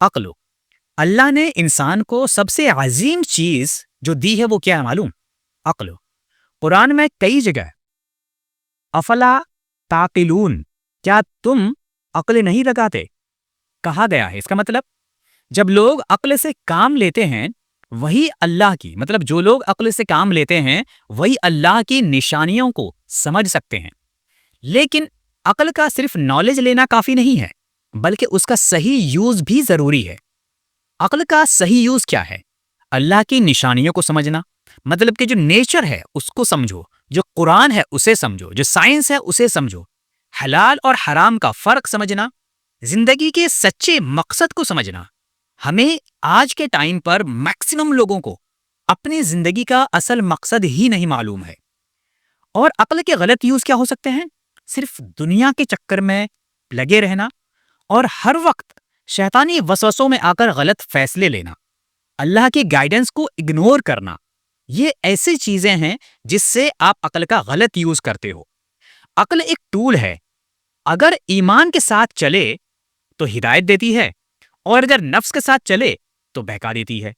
عقل اللہ نے انسان کو سب سے عظیم چیز جو دی ہے وہ کیا ہے معلوم؟ عقل. قرآن میں کئی جگہ افلا تعقلون کیا تم عقل نہیں لگاتے کہا گیا ہے. اس کا مطلب جب لوگ عقل سے کام لیتے ہیں وہی اللہ کی جو لوگ عقل سے کام لیتے ہیں وہی اللہ کی نشانیوں کو سمجھ سکتے ہیں. لیکن عقل کا صرف نالج لینا کافی نہیں ہے بلکہ اس کا صحیح یوز بھی ضروری ہے. عقل کا صحیح یوز کیا ہے؟ اللہ کی نشانیوں کو سمجھنا، کہ جو نیچر ہے اس کو سمجھو، جو قرآن ہے اسے سمجھو، جو سائنس ہے اسے سمجھو، حلال اور حرام کا فرق سمجھنا، زندگی کے سچے مقصد کو سمجھنا. ہمیں آج کے ٹائم پر میکسیمم لوگوں کو اپنی زندگی کا اصل مقصد ہی نہیں معلوم ہے. اور عقل کے غلط یوز کیا ہو سکتے ہیں؟ صرف دنیا کے چکر میں لگے رہنا اور ہر وقت شیطانی وسوسوں میں آ کر غلط فیصلے لینا، اللہ کی گائیڈنس کو اگنور کرنا. یہ ایسی چیزیں ہیں جس سے آپ عقل کا غلط یوز کرتے ہو. عقل ایک ٹول ہے، اگر ایمان کے ساتھ چلے تو ہدایت دیتی ہے اور اگر نفس کے ساتھ چلے تو بہکا دیتی ہے.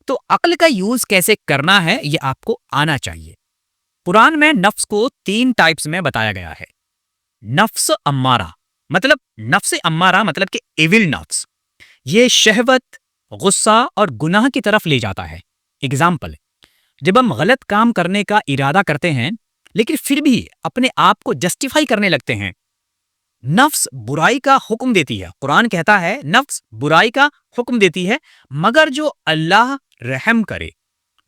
تو عقل کا یوز کیسے کرنا ہے یہ آپ کو آنا چاہیے. قرآن میں نفس کو 3 ٹائپس میں بتایا گیا ہے. نفس امارہ نفس امارہ کہ ایول نفس، یہ شہوت، غصہ اور گناہ کی طرف لے جاتا ہے. اگزامپل، جب ہم غلط کام کرنے کا ارادہ کرتے ہیں لیکن پھر بھی اپنے آپ کو جسٹیفائی کرنے لگتے ہیں، نفس برائی کا حکم دیتی ہے. قرآن کہتا ہے نفس برائی کا حکم دیتی ہے مگر جو اللہ رحم کرے.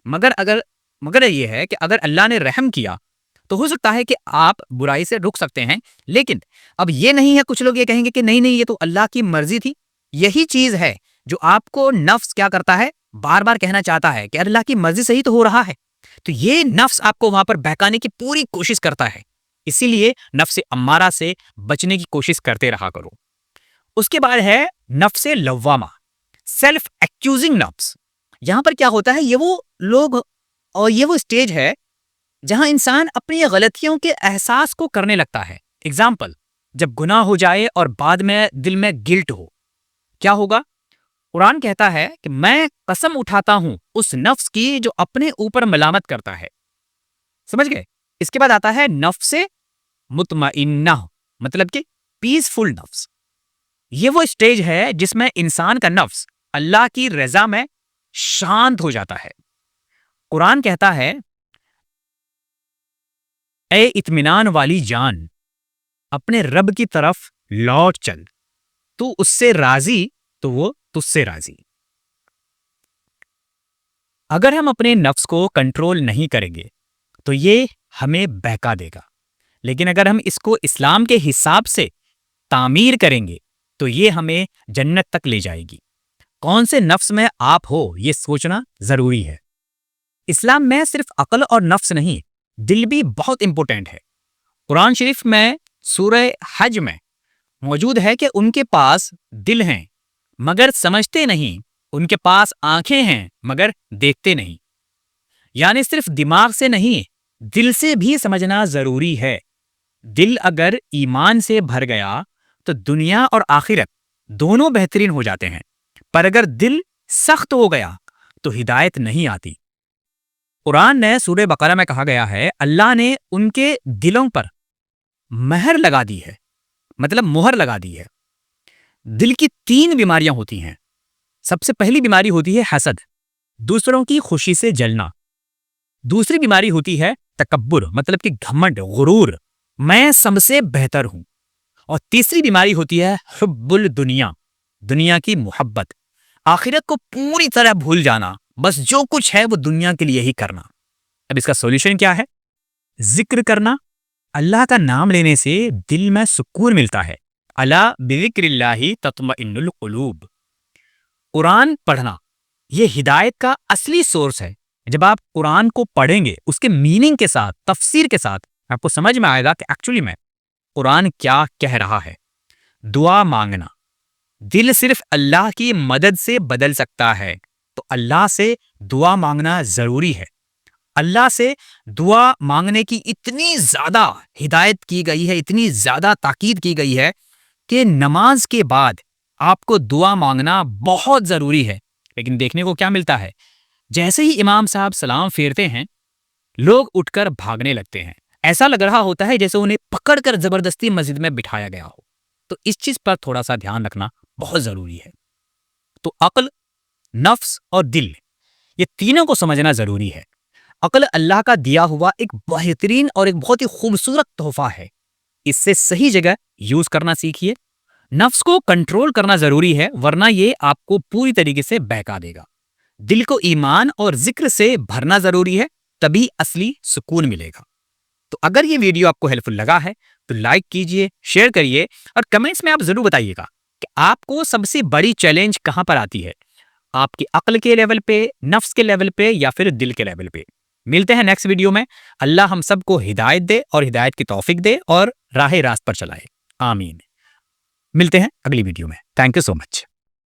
مگر یہ ہے کہ اگر اللہ نے رحم کیا تو ہو سکتا ہے کہ آپ برائی سے رک سکتے ہیں. لیکن اب یہ نہیں ہے، کچھ لوگ یہ کہیں گے کہ نہیں یہ تو اللہ کی مرضی تھی. یہی چیز ہے جو آپ کو نفس کیا کرتا ہے، بار بار کہنا چاہتا ہے کہ اللہ کی مرضی سے ہی تو ہو رہا ہے. تو یہ نفس آپ کو وہاں پر بہکانے کی پوری کوشش کرتا ہے. اسی لیے نفس امارہ سے بچنے کی کوشش کرتے رہا کرو. اس کے بعد ہے نفس لوامہ، سیلف ایکیوزنگ نفس. یہاں پر کیا ہوتا ہے، یہ وہ لوگ اور یہ وہ سٹیج ہے جہاں انسان اپنی غلطیوں کے احساس کو کرنے لگتا ہے. اگزامپل، جب گناہ ہو جائے اور بعد میں دل میں گلٹ ہو، کیا ہوگا؟ قرآن کہتا ہے کہ میں قسم اٹھاتا ہوں اس نفس کی جو اپنے اوپر ملامت کرتا ہے. سمجھ گئے؟ اس کے بعد آتا ہے نفس مطمئنہ، کہ پیسفل نفس. یہ وہ سٹیج ہے جس میں انسان کا نفس اللہ کی رضا میں شانت ہو جاتا ہے. قرآن کہتا ہے اے اطمینان والی جان، اپنے رب کی طرف لوٹ چل، تو اس سے راضی تو وہ تجھ سے راضی. اگر ہم اپنے نفس کو کنٹرول نہیں کریں گے تو یہ ہمیں بہکا دے گا، لیکن اگر ہم اس کو اسلام کے حساب سے تعمیر کریں گے تو یہ ہمیں جنت تک لے جائے گی. کون سے نفس میں آپ ہو یہ سوچنا ضروری ہے. اسلام میں صرف عقل اور نفس نہیں، دل بھی بہت امپورٹنٹ ہے. قرآن شریف میں سورہ حج میں موجود ہے کہ ان کے پاس دل ہیں مگر سمجھتے نہیں، ان کے پاس آنکھیں ہیں مگر دیکھتے نہیں. یعنی صرف دماغ سے نہیں، دل سے بھی سمجھنا ضروری ہے. دل اگر ایمان سے بھر گیا تو دنیا اور آخرت دونوں بہترین ہو جاتے ہیں، پر اگر دل سخت ہو گیا تو ہدایت نہیں آتی. قرآن نے سورہ بقرہ میں کہا گیا ہے اللہ نے ان کے دلوں پر مہر لگا دی ہے، مہر لگا دی ہے. دل کی 3 بیماریاں ہوتی ہیں. سب سے پہلی بیماری ہوتی ہے حسد، دوسروں کی خوشی سے جلنا. دوسری بیماری ہوتی ہے تکبر، کہ گھمنڈ، غرور، میں سب سے بہتر ہوں. اور تیسری بیماری ہوتی ہے حب الدنیا، دنیا کی محبت، آخرت کو پوری طرح بھول جانا، بس جو کچھ ہے وہ دنیا کے لیے ہی کرنا. اب اس کا سولوشن کیا ہے؟ ذکر کرنا. اللہ کا نام لینے سے دل میں سکون ملتا ہے. الا بذکر اللہ تطمئن القلوب. قرآن پڑھنا یہ ہدایت کا اصلی سورس ہے. جب آپ قرآن کو پڑھیں گے اس کے میننگ کے ساتھ، تفسیر کے ساتھ، آپ کو سمجھ میں آئے گا کہ ایکچولی میں قرآن کیا کہہ رہا ہے. دعا مانگنا، دل صرف اللہ کی مدد سے بدل سکتا ہے، تو اللہ سے دعا مانگنا ضروری ہے. اللہ سے دعا مانگنے کی اتنی زیادہ ہدایت کی گئی ہے، اتنی زیادہ تاکید کی گئی ہے کہ نماز کے بعد آپ کو دعا مانگنا بہت ضروری ہے، لیکن دیکھنے کو کیا ملتا ہے؟ جیسے ہی امام صاحب سلام پھیرتے ہیں لوگ اٹھ کر بھاگنے لگتے ہیں، ایسا لگ رہا ہوتا ہے جیسے انہیں پکڑ کر زبردستی مسجد میں بٹھایا گیا ہو۔ تو اس چیز پر تھوڑا سا دھیان رکھنا بہت ضروری ہے۔ تو عقل، نفس اور دل، یہ تینوں کو سمجھنا ضروری ہے۔ عقل اللہ کا دیا ہوا ایک بہترین اور ایک بہت ہی خوبصورت تحفہ ہے، اس سے صحیح جگہ یوز کرنا سیکھیے۔ نفس کو کنٹرول کرنا ضروری ہے، ورنہ یہ آپ کو پوری طریقے سے بہکا دے گا۔ دل کو ایمان اور ذکر سے بھرنا ضروری ہے، تبھی اصلی سکون ملے گا۔ تو اگر یہ ویڈیو آپ کو ہیلپ فل لگا ہے تو لائک کیجئے، شیئر کریے، اور کمنٹس میں آپ ضرور بتائیے گا کہ آپ کو سب سے بڑی چیلنج کہاں پر آتی ہے، آپ کی عقل کے لیول پہ، نفس کے لیول پہ، یا پھر دل کے لیول پہ۔ ملتے ہیں نیکسٹ ویڈیو میں۔ اللہ ہم سب کو ہدایت دے اور ہدایت کی توفیق دے اور راہ راست پر چلائے، آمین۔ ملتے ہیں اگلی ویڈیو میں۔ Thank you so much.